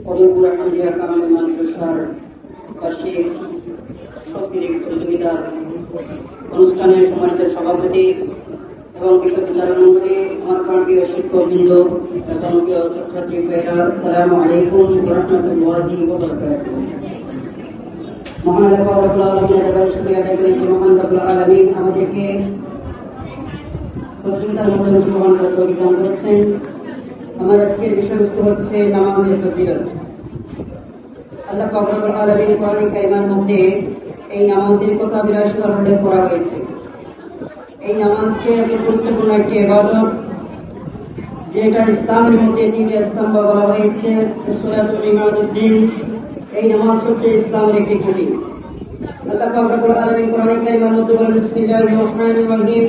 কদমপুর হামিদিয়া কামাল মাদ্রাসার বার্ষিক সাংস্কৃতিক প্রতিযোগিতার অনুষ্ঠানের সম্মানিত সভাপতি এবং বিজ্ঞ বিচারক মন্ডলী, আমার প্রিয় শিক্ষকবৃন্দ এবং প্রিয় ছাত্রছাত্রী ভাইরা, আসসালামু আলাইকুম ওয়া রাহমাতুল্লাহি ওয়া বারাকাতুহু। মহান আল্লাহ রাব্বুল আলামিনের দরবারে শুকরিয়া আদায় করি যে মহান রাব্বুল আলামিন আমাদেরকে প্রতিযোগিতার মধ্যে অংশগ্রহণ করতে তৌফিক দান করেছেন। আমার আজকের বিষয়বস্তু হচ্ছে নামাজের ফজিলত। আল্লাহ পাক রব্বুল আলামিন কোরআনে কারিমের মধ্যে এই নামাজের কথা বিরাট উল্লেখ করা হয়েছে। এই নামাজকে এত গুরুত্বপূর্ণ একটি ইবাদত, যেটা ইসলামের মধ্যে তিনটি স্তম্ভ বলা হয়েছে। সলাতুল ইমাদুদ্দিন, এই নামাজ হচ্ছে ইসলামের একটি খুঁটি। আল্লাহ পাক রব্বুল আলামিন কোরআনে কারিমের মধ্যে বলেন, বিসমিল্লাহির রহমানির রহিম,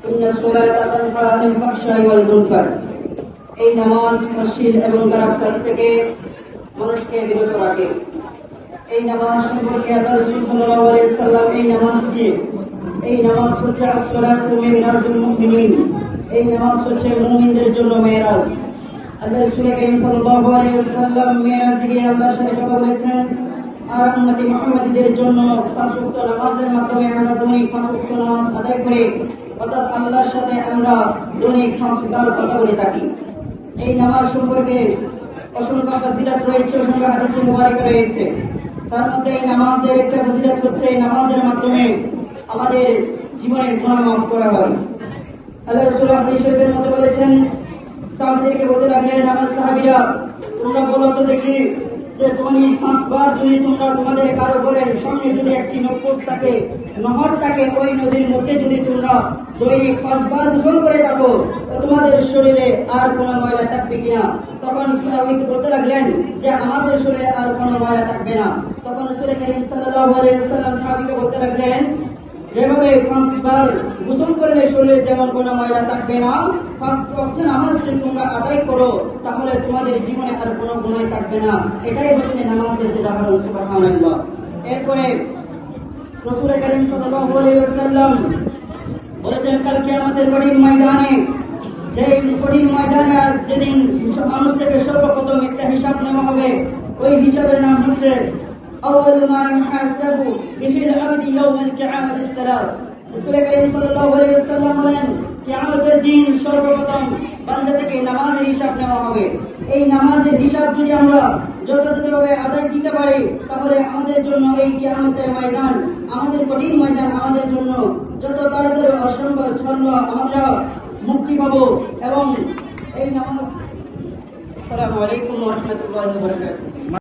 ইন্নাস সালাতা তানহা আনিল ফাহশাই ওয়াল মুনকার। এই নামাজ অশ্লীল এবং খারাপ কাজ থেকে মানুষকে বিরত রাখে। এই নামাজ সম্পর্কে আল্লাহ রাসূল সাল্লাল্লাহু আলাইহি ওয়াসাল্লাম এই নামাজকে, এই নামাজ হচ্ছে আসসালাতু মিরাজুল মুমিনিন, এই নামাজ হচ্ছে মুমিনদের জন্য মেরাজ। আল্লাহ রাসূল কারীম সাল্লাল্লাহু আলাইহি ওয়াসাল্লাম মেরাজে গিয়ে আল্লাহর সাথে কথা বলেছেন, আর উম্মতি মুহাম্মাদীদের জন্য 5 ওয়াক্ত নামাজের মাধ্যমে আমরা দৈনিক 5 ওয়াক্ত নামাজ আদায় করে, অর্থাৎ আল্লাহর সাথে আমরা দৈনিক 5 বার কথা বলে থাকি। এই নামাজ সম্পর্কে অসংখ্য ফজিলত রয়েছে, অসংখ্য হাদিস মুবারক রয়েছে। তার মধ্যে এই নামাজের একটা ফজিলত হচ্ছে এই নামাজের মাধ্যমে আমাদের জীবনের গুনাহ মাফ করা হয়। আল্লাহ রাসূল হাদিস শরীফের মধ্যে বলেছেন, সাহাবীদেরকে বলতে লাগলেন, আমার সাহাবীরা তোমরা বলো তো দেখি যে দৈনিক 5 বার যদি তোমরা তোমাদের কারো ঘরের সামনে যদি একটি নহর থাকে, ওই নদীর মধ্যে যদি তোমরা দৈনিক 5 বার গোসল করে থাকো, তোমাদের শরীরে আর কোনো ময়লা থাকবে কিনা? তখন সাহাবীকে বলতে লাগলেন যে আমাদের শরীরে আর কোনো ময়লা থাকবে না। তখন রাসূল কারীম সাল্লাল্লাহু আলাইহি ওয়াসাল্লাম সাহাবীকে বলতে লাগলেন, যেভাবে 5 বার গোসল করলে শরীরে যেমন কোনো ময়লা থাকবে না, 5 ওয়াক্ত নামাজ যদি তোমরা আদায় করো তাহলে তোমাদের জীবনে আর কোনো গুনাহ থাকবে না। এটাই হচ্ছে নামাজের উদাহরণ। সুবহানাল্লাহ। এরপরে রাসূল কারীম সাল্লাল্লাহু আলাইহি ওয়াসাল্লাম বলেছেন, কাল কিয়ামতের কঠিন ময়দানে, যে কঠিন ময়দানে আর যেদিন মানুষ থেকে সর্বপ্রথম একটা হিসাব নেওয়া হবে, ওই হিসাবের নাম হচ্ছে আউয়ালু মা ইউহাসাবু বিহিল আবদি ইয়াউমাল কিয়ামাতিস সালাত। রাসূল কারীম সাল্লাল্লাহু আলাইহি ওয়াসাল্লাম বলেন, কিয়ামতের দিন সর্বপ্রথম বান্দা থেকে নামাজের হিসাব নেওয়া হবে। এই নামাজের হিসাব যদি আমরা যথাযথভাবে আদায় দিতে পারি, তাহলে আমাদের জন্য এই কিয়ামতের ময়দান, আমাদের কঠিন ময়দান, আমাদের জন্য যত তাড়াতাড়ি অসম্ভব আমরা মুক্তি পাবো। এবং এই নামাজ, আসসালামু আলাইকুম ওয়া রাহমাতুল্লাহি ওয়া বারাকাতুহু।